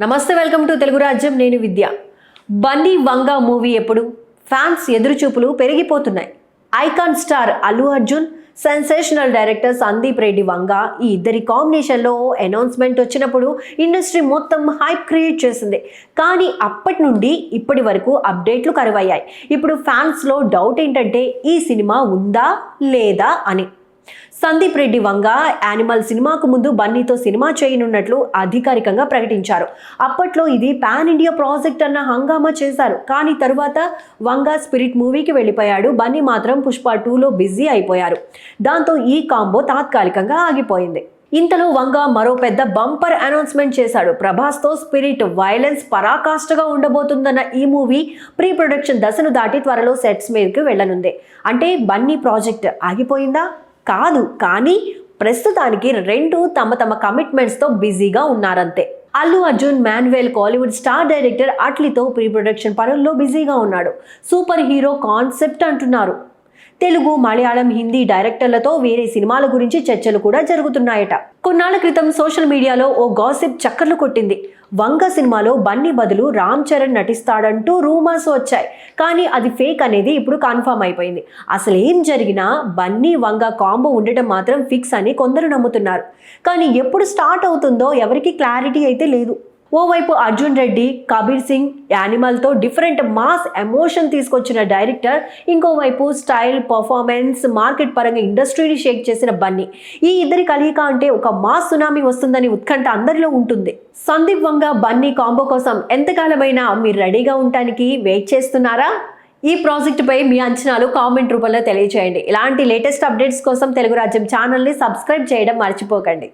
నమస్తే, welcome to Telugu రాజ్యం. నేను విద్య. బన్నీ వంగా మూవీ ఎప్పుడు? ఫ్యాన్స్ ఎదురుచూపులు పెరిగిపోతున్నాయి. Icon star Allu Arjun, sensational director Sandeep Reddy Vanga, ఈ ఇద్దరి కాంబినేషన్లో అనౌన్స్మెంట్ వచ్చినప్పుడు ఇండస్ట్రీ మొత్తం హైప్ క్రియేట్ చేసింది. కానీ అప్పటి నుండి ఇప్పటి వరకు అప్డేట్లు కరువయ్యాయి. ఇప్పుడు ఫ్యాన్స్లో డౌట్ ఏంటంటే ఈ సినిమా ఉందా లేదా అని. సందీప్ రెడ్డి వంగా యానిమల్ సినిమాకు ముందు బన్నీతో సినిమా చేయనున్నట్లు అధికారికంగా ప్రకటించారు. అప్పట్లో ఇది పాన్ ఇండియా ప్రాజెక్ట్ అన్న హంగామా చేశారు. కానీ తరువాత వంగా స్పిరిట్ మూవీకి వెళ్ళిపోయాడు. బన్నీ మాత్రం పుష్ప 2లో బిజీ అయిపోయారు. దాంతో ఈ కాంబో తాత్కాలికంగా ఆగిపోయింది. ఇంతలో వంగా మరో పెద్ద బంపర్ అనౌన్స్మెంట్ చేశాడు. ప్రభాస్తో స్పిరిట్ వైలెన్స్ పరాకాష్ఠగా ఉండబోతుందన్న ఈ మూవీ ప్రీ ప్రొడక్షన్ దశను దాటి త్వరలో సెట్స్ మీదకి వెళ్ళనుంది. అంటే బన్నీ ప్రాజెక్ట్ ఆగిపోయిందా? కాదు, కానీ ప్రస్తుతానికి రెండు తమ తమ కమిట్మెంట్స్తో బిజీగా ఉన్నారంతే. అల్లు అర్జున్ మాన్యువల్ కాలీవుడ్ స్టార్ డైరెక్టర్ అట్లీతో ప్రీ ప్రొడక్షన్ పనుల్లో బిజీగా ఉన్నాడు. సూపర్ హీరో కాన్సెప్ట్ అంటున్నారు. తెలుగు, మలయాళం, హిందీ డైరెక్టర్లతో వేరే సినిమాల గురించి చర్చలు కూడా జరుగుతున్నాయట. కొన్నాళ్ల క్రితం సోషల్ మీడియాలో ఓ గాసిప్ చక్కర్లు కొట్టింది. వంగ సినిమాలో బన్నీ బదులు రామ్ చరణ్ నటిస్తాడంటూ రూమర్స్ వచ్చాయి. కానీ అది ఫేక్ అనేది ఇప్పుడు కన్ఫర్మ్ అయిపోయింది. అసలు ఏం జరిగినా బన్నీ వంగ కాంబో ఉండటం మాత్రం ఫిక్స్ అని కొందరు నమ్ముతున్నారు. కానీ ఎప్పుడు స్టార్ట్ అవుతుందో ఎవరికి క్లారిటీ అయితే లేదు. ఓవైపు అర్జున్ రెడ్డి, కబీర్ సింగ్ యానిమల్తో డిఫరెంట్ మాస్ ఎమోషన్ తీసుకొచ్చిన డైరెక్టర్, ఇంకోవైపు స్టైల్, పర్ఫార్మెన్స్, మార్కెట్ పరంగా ఇండస్ట్రీని షేక్ చేసిన బన్నీ. ఈ ఇద్దరి కలయిక అంటే ఒక మాస్ సునామీ వస్తుందని ఉత్కంఠ అందరిలో ఉంటుంది. సందీప్ వంగా బన్నీ కాంబో కోసం ఎంతకాలమైనా మీరు రెడీగా ఉండటానికి వెయిట్ చేస్తున్నారా? ఈ ప్రాజెక్టుపై మీ అంచనాలు కామెంట్ రూపంలో తెలియజేయండి. ఇలాంటి లేటెస్ట్ అప్డేట్స్ కోసం తెలుగు రాజ్యం ఛానల్ని సబ్స్క్రైబ్ చేయడం మర్చిపోకండి.